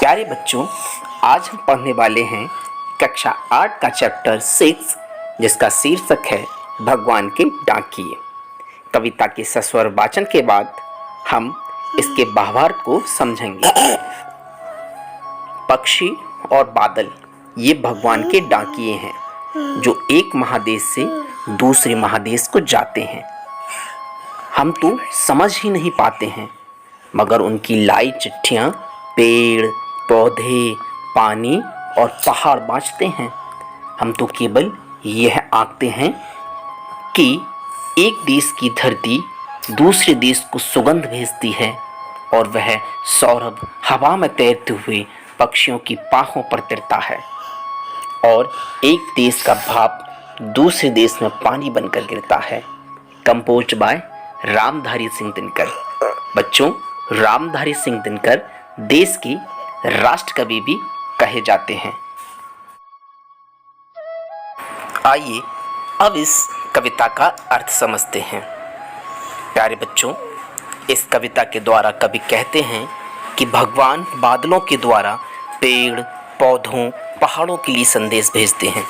प्यारे बच्चों, आज हम पढ़ने वाले हैं कक्षा 8 का चैप्टर 6 जिसका शीर्षक है भगवान के डाकिये। कविता के सस्वर वाचन के बाद हम इसके भावार्थ को समझेंगे। पक्षी और बादल ये भगवान के डाकिये हैं जो एक महादेश से दूसरे महादेश को जाते हैं। हम तो समझ ही नहीं पाते हैं, मगर उनकी लाई चिट्ठियाँ पेड़, पौधे, पानी और पहाड़ बाँचते हैं। हम तो केवल यह आंकते हैं कि एक देश की धरती दूसरे देश को सुगंध भेजती है और वह सौरभ हवा में तैरते हुए पक्षियों की पाँखों पर तिरता है और एक देश का भाप दूसरे देश में पानी बनकर गिरता है। Composed bye Ramdhari Singh Dinkar. बच्चों, रामधारी सिंह दिनकर देश के राष्ट्र कवि भी कहे जाते हैं। आइए अब इस कविता का अर्थ समझते हैं। प्यारे बच्चों, इस कविता के द्वारा कवि कहते हैं कि भगवान बादलों के द्वारा पेड़, पौधों, पहाड़ों के लिए संदेश भेजते हैं।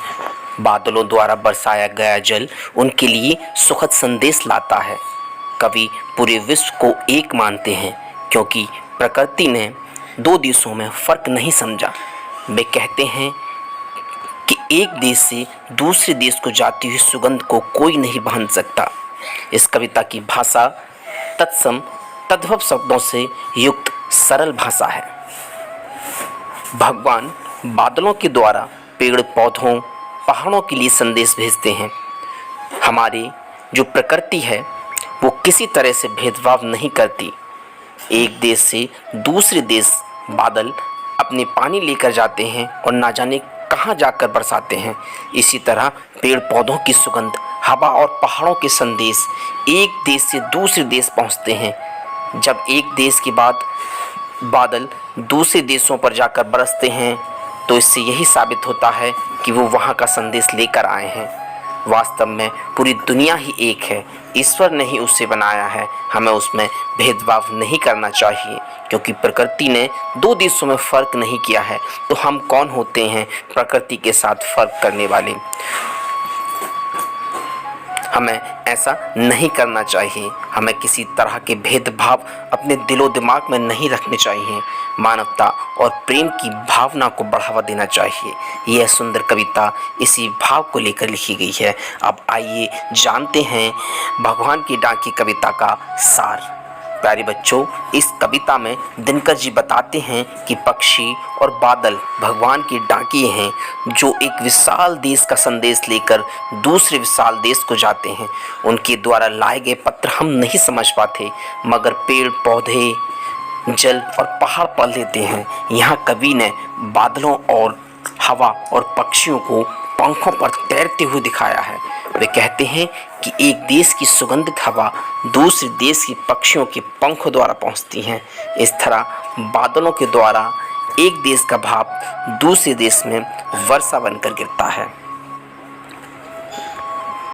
बादलों द्वारा बरसाया गया जल उनके लिए सुखद संदेश लाता है। कवि पूरे विश्व को एक मानते हैं क्योंकि प्रकृति ने दो देशों में फर्क नहीं समझा। वे कहते हैं कि एक देश से दूसरे देश को जाती हुई सुगंध को कोई नहीं बांध सकता। इस कविता की भाषा तत्सम तद्भव शब्दों से युक्त सरल भाषा है। भगवान बादलों के द्वारा पेड़, पौधों, पहाड़ों के लिए संदेश भेजते हैं। हमारी जो प्रकृति है वो किसी तरह से भेदभाव नहीं करती। एक देश से दूसरे देश बादल अपने पानी लेकर जाते हैं और ना जाने कहाँ जाकर बरसाते हैं। इसी तरह पेड़ पौधों की सुगंध, हवा और पहाड़ों के संदेश एक देश से दूसरे देश पहुँचते हैं। जब एक देश के बाद बादल दूसरे देशों पर जाकर बरसते हैं तो इससे यही साबित होता है कि वो वहाँ का संदेश लेकर आए हैं। वास्तव में पूरी दुनिया ही एक है, ईश्वर ने ही उसे बनाया है। हमें उसमें भेदभाव नहीं करना चाहिए क्योंकि प्रकृति ने दो देशों में फ़र्क नहीं किया है, तो हम कौन होते हैं प्रकृति के साथ फ़र्क करने वाले। हमें ऐसा नहीं करना चाहिए। हमें किसी तरह के भेदभाव अपने दिलो दिमाग में नहीं रखने चाहिए। मानवता और प्रेम की भावना को बढ़ावा देना चाहिए। यह सुंदर कविता इसी भाव को लेकर लिखी गई है। अब आइए जानते हैं भगवान की डाकी कविता का सार। प्यारे बच्चों, इस कविता में दिनकर जी बताते हैं कि पक्षी और बादल भगवान की डाकिये हैं जो एक विशाल देश का संदेश लेकर दूसरे विशाल देश को जाते हैं। उनके द्वारा लाए गए पत्र हम नहीं समझ पाते, मगर पेड़, पौधे, जल और पहाड़ पढ़ लेते हैं। यहाँ कवि ने बादलों और हवा और पक्षियों को पंखों पर तैरते हुए दिखाया है। वे कहते हैं कि एक देश की सुगंधित हवा दूसरे देश के पक्षियों के पंखों द्वारा पहुंचती हैं। इस तरह बादलों के द्वारा एक देश का भाप दूसरे देश में वर्षा बनकर गिरता है।